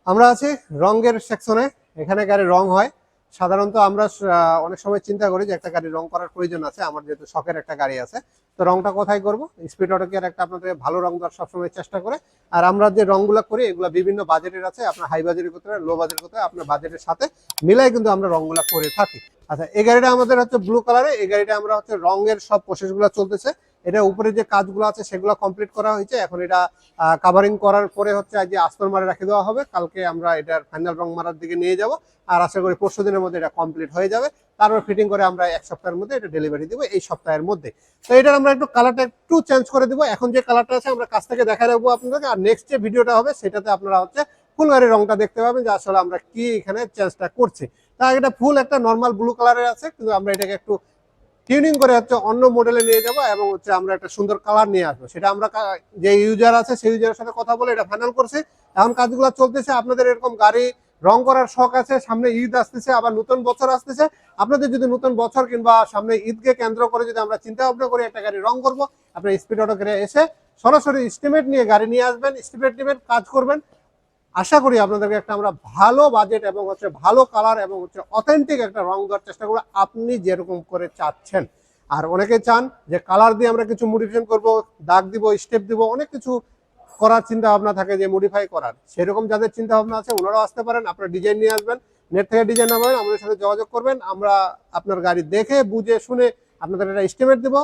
আমরা আছি রঙের সেকশনে। এখানে গাড়ির রং হয়। সাধারণত আমরা অনেক সময় চিন্তা করি যে একটা গাড়ি রং করার প্রয়োজন আছে, আমার যেহেতু শখের একটা গাড়ি আছে, তো রংটা কোথায় করব? স্পিড অটো কেয়ার একটা আপনাদের ভালো রং দেওয়ার সবসময় চেষ্টা করে। আর আমরা যে রংগুলো করি এগুলো বিভিন্ন বাজেটের আছে, আপনার হাই বাজেটের করতে লো বাজেট করতে আপনার বাজেটের সাথে মিলাই কিন্তু আমরা রংগুলো করে থাকি। আচ্ছা, এই গাড়িটা আমাদের হচ্ছে ব্লু কালারে। এই গাড়িটা আমরা হচ্ছে রঙের সব প্রসেসগুলো চলতেছে। এটা উপরে যে কাজগুলো আছে সেগুলো কমপ্লিট করা হয়েছে। এখন এটা কাভারিং করার পরে হচ্ছে আজ আস্তর মারে রেখে দেওয়া হবে। কালকে আমরা এটার ফাইনাল রং মারার দিকে নিয়ে যাব। আর আশা করি পরশু দিনের মধ্যে এটা কমপ্লিট হয়ে যাবে। তারপর ফিটিং করে আমরা এক সপ্তাহের মধ্যে এটা ডেলিভারি দিব, এই সপ্তাহের মধ্যে। তো এটার আমরা একটু কালারটা একটু চেঞ্জ করে দিব। এখন যে কালারটা আছে আমরা কাছ থেকে দেখা রাখবো আপনাদেরকে। আর নেক্সট যে ভিডিওটা হবে সেটাতে আপনারা হচ্ছে ফুল গাড়ির রংটা দেখতে পাবেন যে আসলে আমরা কি এখানে চেঞ্জটা করছি। তা এটা ফুল একটা নর্মাল ব্লু কালারের আছে, কিন্তু আমরা এটাকে একটু টিউনিং করে হচ্ছে অন্য মডেলে নিয়ে যাবো এবং হচ্ছে আমরা একটা সুন্দর কালার নিয়ে আসবো। সেটা আমরা যে ইউজার আছে সেই ইউজারের সাথে কথা বলে এটা ফাইনাল করছি। এখন কাজগুলো চলতেছে। আপনাদের এরকম গাড়ি রং করার শখ আছে, সামনে ঈদ আসতেছে, আবার নতুন বছর আসতেছে, আপনাদের যদি নতুন বছর কিংবা সামনে ঈদকে কেন্দ্র করে যদি আমরা চিন্তা ভাবনা করি একটা গাড়ি রং করবো, আপনার স্পিড অটো করে এসে সরাসরি এস্টিমেট নিয়ে গাড়ি নিয়ে আসবেন, এস্টিমেট নেবেন, কাজ করবেন। আশা করি আপনাদেরকে একটা আমরা ভালো বাজেট এবং হচ্ছে ভালো কালার এবং হচ্ছে অথেন্টিক একটা রং দেওয়ার চেষ্টা করবো আপনি যেরকম করে চাচ্ছেন। আর অনেকে চান যে কালার দিয়ে আমরা কিছু মডিফিকেশন করব, দাগ দিব, স্টেপ দিব, অনেক কিছু করার চিন্তা ভাবনা থাকে যে মডিফাই করার। সেরকম যাদের চিন্তা ভাবনা আছে ওনারাও আসতে পারেন, আপনার ডিজাইন নিয়ে আসবেন, নেট থেকে ডিজাইন নেবেন, আমাদের সাথে যোগাযোগ করবেন। আমরা আপনার গাড়ি দেখে বুঝে শুনে আপনাদের একটা এস্টিমেট দিব,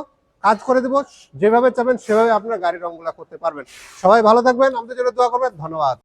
কাজ করে দিব, যেভাবে চাবেন সেভাবে আপনার গাড়ির রংগুলা করতে পারবেন। সবাই ভালো থাকবেন, আমাদের জন্য দোয়া করবেন। ধন্যবাদ।